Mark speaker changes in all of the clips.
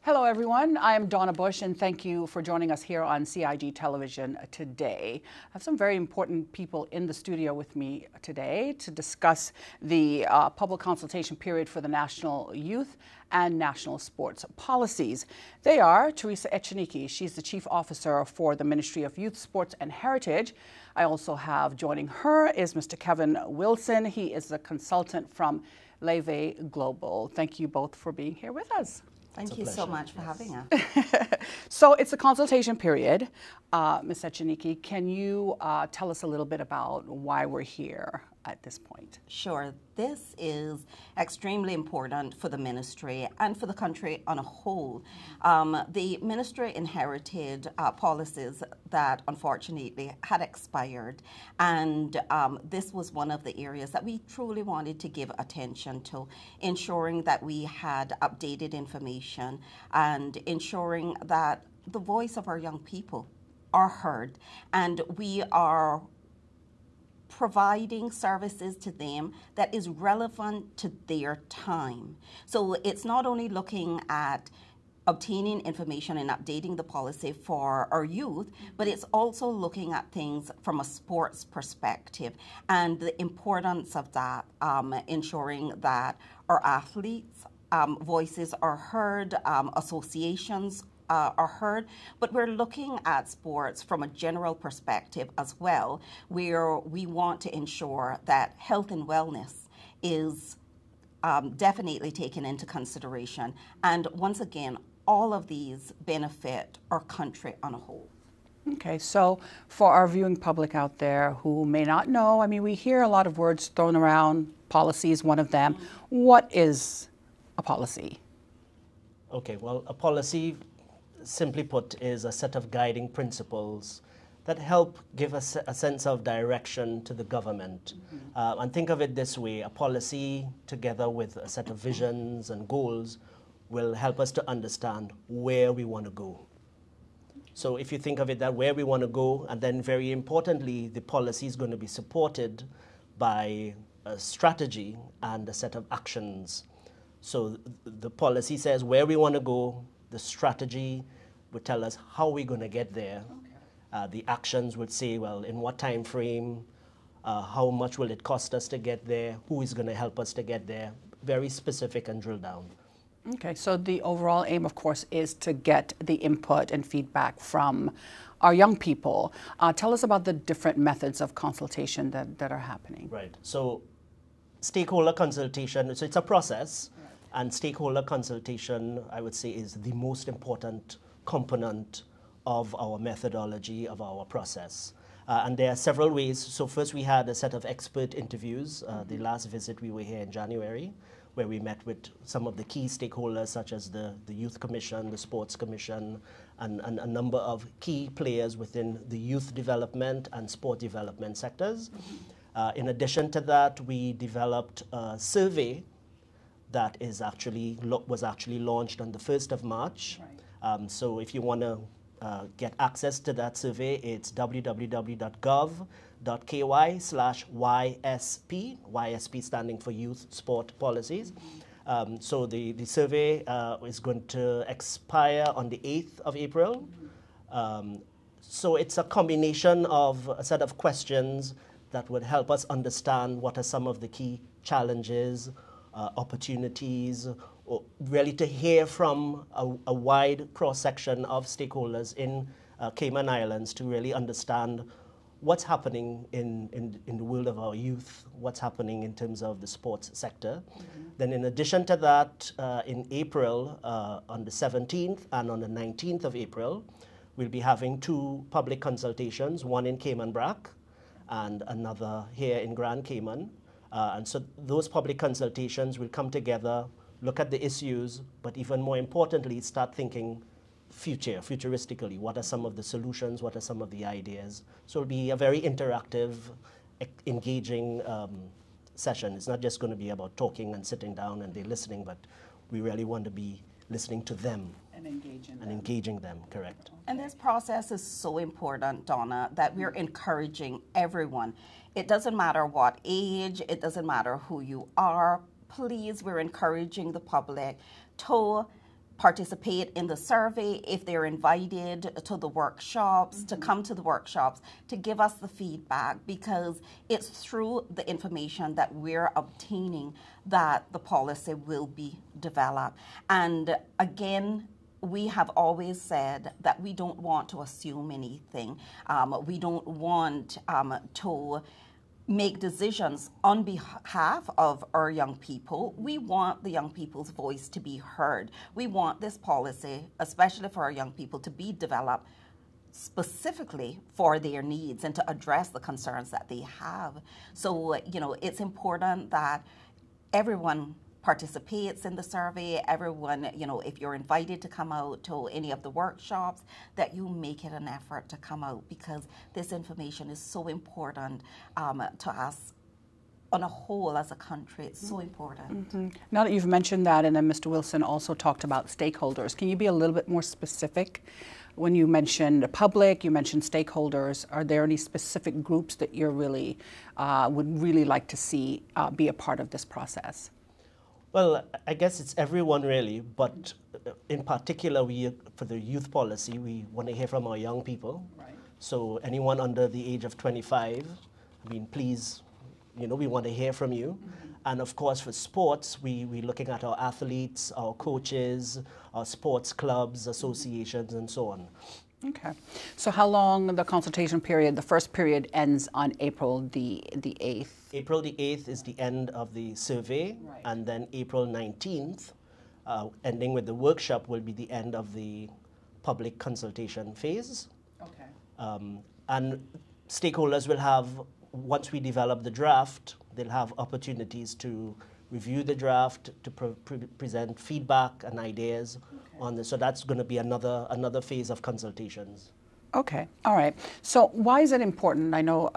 Speaker 1: Hello, everyone. I am Donna Bush, and thank you for joining us here on CIG Television today. I have some very important people in the studio with me today to discuss the public consultation period for the national youth and national sports policies. They are Teresa Echeniki. She's the Chief Officer for the Ministry of Youth, Sports and Heritage. I also have joining her is Mr. Kevin Wilson. He is the consultant from Leve Global. Thank you both for being here with us.
Speaker 2: Thank you so much for having us.
Speaker 1: So it's a consultation period. Ms. Echeniki, can you tell us a little bit about why we're here at this point?
Speaker 2: Sure. This is extremely important for the ministry and for the country on a whole. The ministry inherited policies that unfortunately had expired, and this was one of the areas that we truly wanted to give attention to, ensuring that we had updated information and ensuring that the voice of our young people are heard, and we are providing services to them that is relevant to their time. So it's not only looking at obtaining information and updating the policy for our youth, but it's also looking at things from a sports perspective and the importance of that, ensuring that our athletes' voices are heard, associations are heard, but we're looking at sports from a general perspective as well, where we want to ensure that health and wellness is definitely taken into consideration. And once again, all of these benefit our country on a whole.
Speaker 1: Okay, so for our viewing public out there who may not know, I mean, we hear a lot of words thrown around. Policy is one of them. What is a policy?
Speaker 3: Okay, well, a policy, simply put, is a set of guiding principles that help give us a sense of direction to the government. And think of it this way: a policy together with a set of visions and goals will help us to understand where we want to go. So if you think of it that where we want to go, and then very importantly, the policy is going to be supported by a strategy and a set of actions. So the policy says where we want to go, the strategy would tell us how we're going to get there. Okay. The actions would say, well, in what time frame, how much will it cost us to get there, who is going to help us to get there, very specific and drill down.
Speaker 1: Okay, so the overall aim, of course, is to get the input and feedback from our young people. Tell us about the different methods of consultation that are happening.
Speaker 3: Right, so stakeholder consultation, so it's a process. And stakeholder consultation, I would say, is the most important component of our methodology, of our process. And there are several ways. So first we had a set of expert interviews. The last visit we were here in January, where we met with some of the key stakeholders such as the Youth Commission, the Sports Commission, and a number of key players within the youth development and sport development sectors. In addition to that, we developed a survey that is was actually launched on the 1st of March. Right. So if you want to get access to that survey, it's www.GOV.KY/YSP, YSP standing for Youth Sport Policies. So the survey is going to expire on the 8th of April. So it's a combination of a set of questions that would help us understand what are some of the key challenges, opportunities, or really to hear from a wide cross-section of stakeholders in Cayman Islands to really understand what's happening in the world of our youth, what's happening in terms of the sports sector. Then in addition to that, in April, on the 17th and on the 19th of April, we'll be having 2 public consultations, one in Cayman Brac and another here in Grand Cayman. And so those public consultations will come together, look at the issues, but even more importantly, start thinking futuristically. What are some of the solutions? What are some of the ideas? So it'll be a very interactive, engaging session. It's not just going to be about talking and sitting down and they're listening, but we really want to be listening to them.
Speaker 1: And engaging them.
Speaker 3: Engaging them, correct.
Speaker 2: And this process is so important, Donna, that we're encouraging everyone. It doesn't matter what age, it doesn't matter who you are. Please, we're encouraging the public to participate in the survey, if they're invited to the workshops, to come to the workshops, to give us the feedback, because it's through the information that we're obtaining that the policy will be developed. And again, we have always said that we don't want to assume anything. We don't want to make decisions on behalf of our young people. We want the young people's voice to be heard. We want this policy, especially for our young people, to be developed specifically for their needs and to address the concerns that they have. So, you know, it's important that everyone participates in the survey, everyone, you know, if you're invited to come out to any of the workshops, that you make it an effort to come out, because this information is so important to us on a whole as a country. It's so important.
Speaker 1: Now that you've mentioned that, and then Mr. Wilson also talked about stakeholders, can you be a little bit more specific? When you mentioned the public, you mentioned stakeholders, are there any specific groups that you're really, would really like to see be a part of this process?
Speaker 3: Well, I guess it's everyone really, but in particular, for the youth policy, we want to hear from our young people.
Speaker 1: Right.
Speaker 3: So anyone under the age of 25, I mean, please, you know, we want to hear from you. And of course, for sports, we're looking at our athletes, our coaches, our sports clubs, associations, and so on.
Speaker 1: Okay. So how long the consultation period? The first period ends on April the 8th.
Speaker 3: April the 8th is the end of the survey,
Speaker 1: Right.
Speaker 3: and then April 19th, ending with the workshop, will be the end of the public consultation phase.
Speaker 1: Okay.
Speaker 3: And stakeholders will have, once we develop the draft, they'll have opportunities to review the draft, to present feedback and ideas on this. So that's going to be another phase of consultations.
Speaker 1: Okay, all right. So why is it important? I know,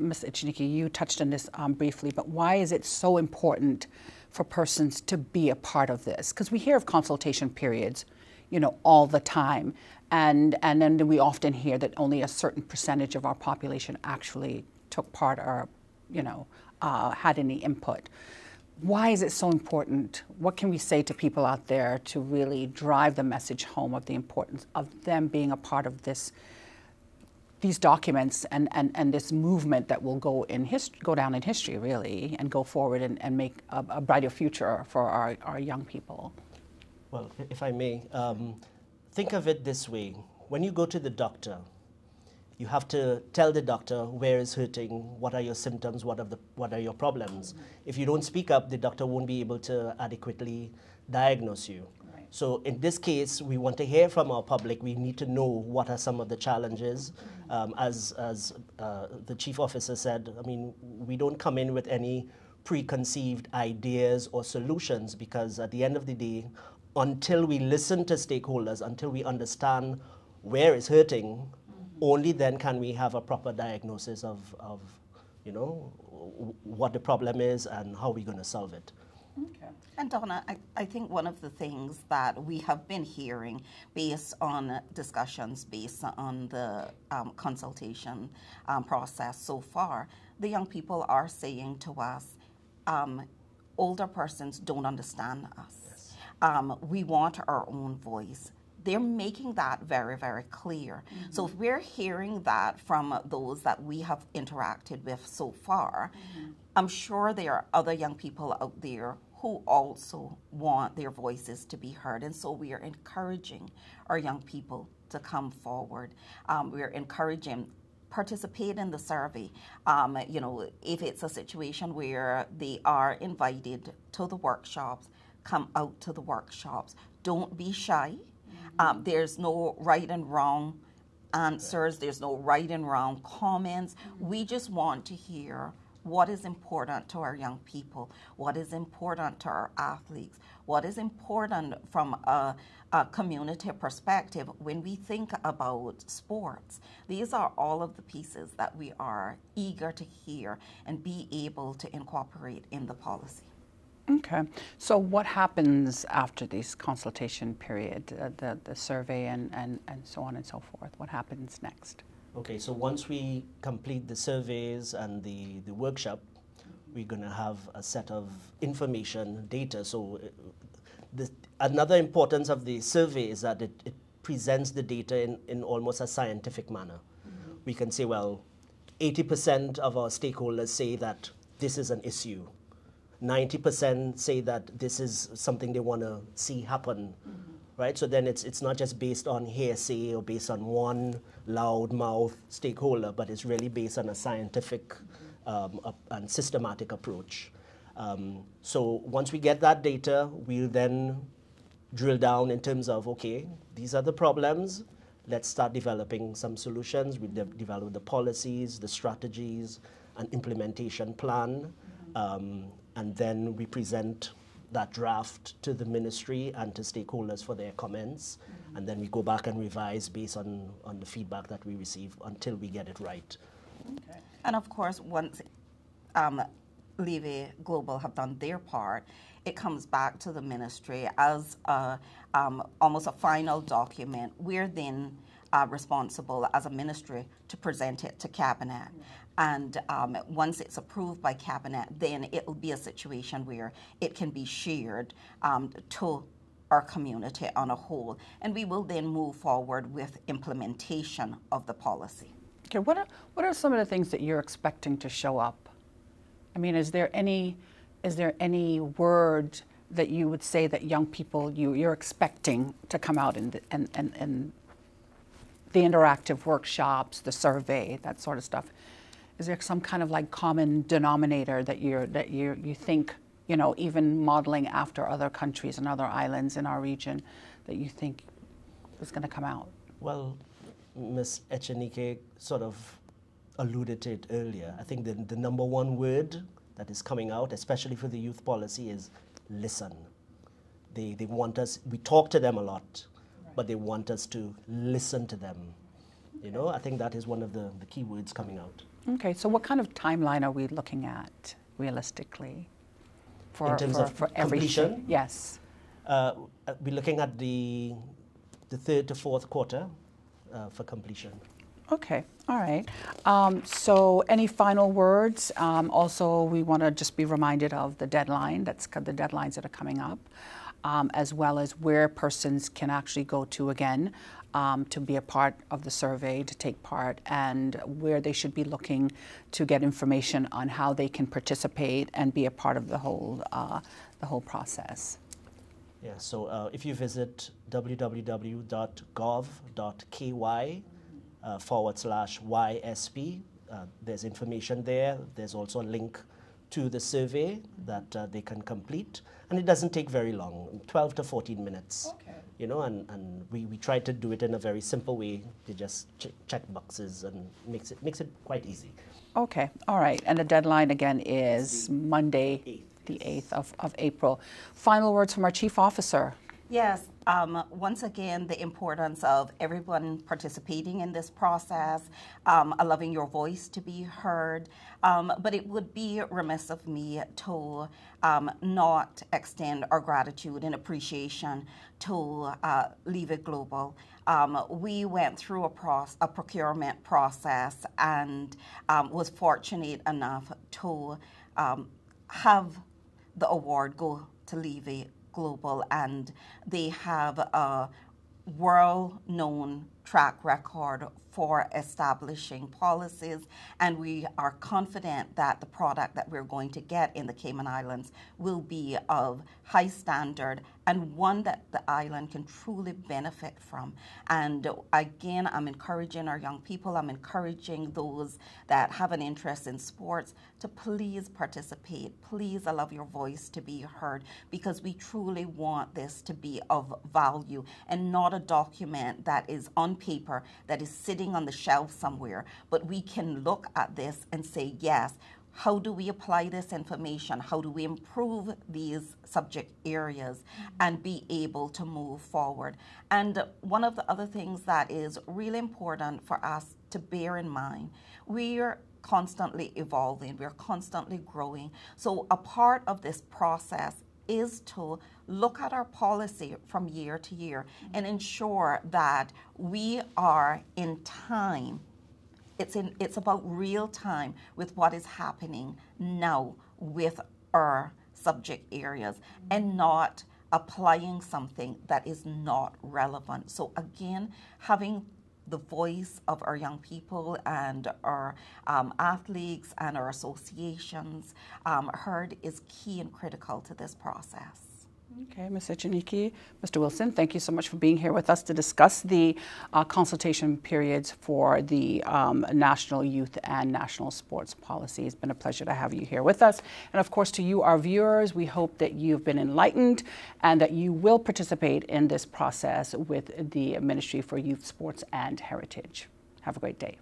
Speaker 1: Ms. Ichiniki, you touched on this briefly, but why is it so important for persons to be a part of this? Because we hear of consultation periods, you know, all the time, and then we often hear that only a certain percentage of our population actually took part or, you know, had any input. Why is it so important? What can we say to people out there to really drive the message home of the importance of them being a part of these documents and this movement that will go down in history, really, and go forward and make a brighter future for our young people?
Speaker 3: Well, if I may, think of it this way. When you go to the doctor, you have to tell the doctor where is hurting, what are your symptoms, what are your problems. If you don't speak up, the doctor won't be able to adequately diagnose you.
Speaker 1: Right.
Speaker 3: So in this case, we want to hear from our public. We need to know what are some of the challenges. As the chief officer said, I mean, we don't come in with any preconceived ideas or solutions, because at the end of the day, until we listen to stakeholders, until we understand where it's hurting, only then can we have a proper diagnosis of you know, what the problem is and how we're going to solve it.
Speaker 1: Okay.
Speaker 2: And Donna, I think one of the things that we have been hearing based on discussions, based on the consultation process so far, the young people are saying to us, older persons don't understand us.
Speaker 3: Yes.
Speaker 2: We want our own voice. They're making that very, very clear. So if we're hearing that from those that we have interacted with so far, I'm sure there are other young people out there who also want their voices to be heard. And so we are encouraging our young people to come forward. We're encouraging participate in the survey. You know, if it's a situation where they are invited to the workshops, come out to the workshops. Don't be shy. There's no right and wrong answers. There's no right and wrong comments. We just want to hear what is important to our young people, what is important to our athletes, what is important from a community perspective when we think about sports. These are all of the pieces that we are eager to hear and be able to incorporate in the policy.
Speaker 1: Okay. So what happens after this consultation period, the survey and so on and so forth? What happens next?
Speaker 3: Okay, so once we complete the surveys and the workshop, we're going to have a set of information, data. So Another importance of the survey is that it presents the data in almost a scientific manner. We can say, well, 80% of our stakeholders say that this is an issue. 90% say that this is something they want to see happen, right? So then it's not just based on hearsay or based on one loudmouth stakeholder, but it's really based on a scientific and systematic approach. So once we get that data, we'll then drill down in terms of, okay, these are the problems. Let's start developing some solutions. We develop the policies, the strategies, an implementation plan, and then we present that draft to the ministry and to stakeholders for their comments, and then we go back and revise based on the feedback that we receive until we get it right.
Speaker 2: Okay. And of course, once Levy Global have done their part, it comes back to the ministry as almost a final document. We're then responsible as a ministry to present it to Cabinet. And once it's approved by Cabinet, then it will be a situation where it can be shared to our community on a whole. And we will then move forward with implementation of the policy.
Speaker 1: Okay, what are some of the things that you're expecting to show up? I mean, is there any word that you would say that young people you're expecting to come out in the interactive workshops, the survey, that sort of stuff? Is there some kind of like common denominator that you think, you know, even modeling after other countries and other islands in our region, that you think is going to come out?
Speaker 3: Well, Ms. Echenike sort of alluded to it earlier. I think the number one word that is coming out, especially for the youth policy, is listen. They want us, we talk to them a lot, but they want us to listen to them. You know, I think that is one of the key words coming out.
Speaker 1: Okay, so what kind of timeline are we looking at realistically for
Speaker 3: in terms of
Speaker 1: everything?
Speaker 3: completion?
Speaker 1: Yes.
Speaker 3: We're looking at the third to fourth quarter for completion.
Speaker 1: Okay, all right. So any final words? Also, we want to just be reminded of the deadline, the deadlines that are coming up, as well as where persons can actually go to again to be a part of the survey, to take part, and where they should be looking to get information on how they can participate and be a part of the whole process.
Speaker 3: Yeah, so if you visit www.gov.ky /YSP, there's information there. There's also a link to the survey that they can complete, and it doesn't take very long, 12 to 14 minutes.
Speaker 1: Okay.
Speaker 3: You know, and we try to do it in a very simple way. You just check boxes and makes it quite easy.
Speaker 1: Okay, all right. And the deadline again is Monday, the 8th of April. Final words from our Chief Officer.
Speaker 2: Yes, once again, the importance of everyone participating in this process, allowing your voice to be heard. But it would be remiss of me to not extend our gratitude and appreciation to Levy Global. We went through a procurement process and was fortunate enough to have the award go to Levy Global, and they have a world-known track record for establishing policies, and we are confident that the product that we're going to get in the Cayman Islands will be of high standard and one that the island can truly benefit from. And again, I'm encouraging our young people, I'm encouraging those that have an interest in sports to please participate. Please allow your voice to be heard, because we truly want this to be of value and not a document that is on paper, that is sitting on the shelf somewhere, but we can look at this and say, yes, how do we apply this information? How do we improve these subject areas and be able to move forward? And one of the other things that is really important for us to bear in mind, we are constantly evolving, we're constantly growing. So a part of this process is to look at our policy from year to year and ensure that we are in time. It's about real time with what is happening now with our subject areas, and not applying something that is not relevant. So again, having the voice of our young people and our athletes and our associations heard is key and critical to this process.
Speaker 1: Okay, Ms. Echenike. Mr. Wilson, thank you so much for being here with us to discuss the consultation periods for the national youth and national sports policy. It's been a pleasure to have you here with us. And of course, to you, our viewers, we hope that you've been enlightened and that you will participate in this process with the Ministry for Youth, Sports and Heritage. Have a great day.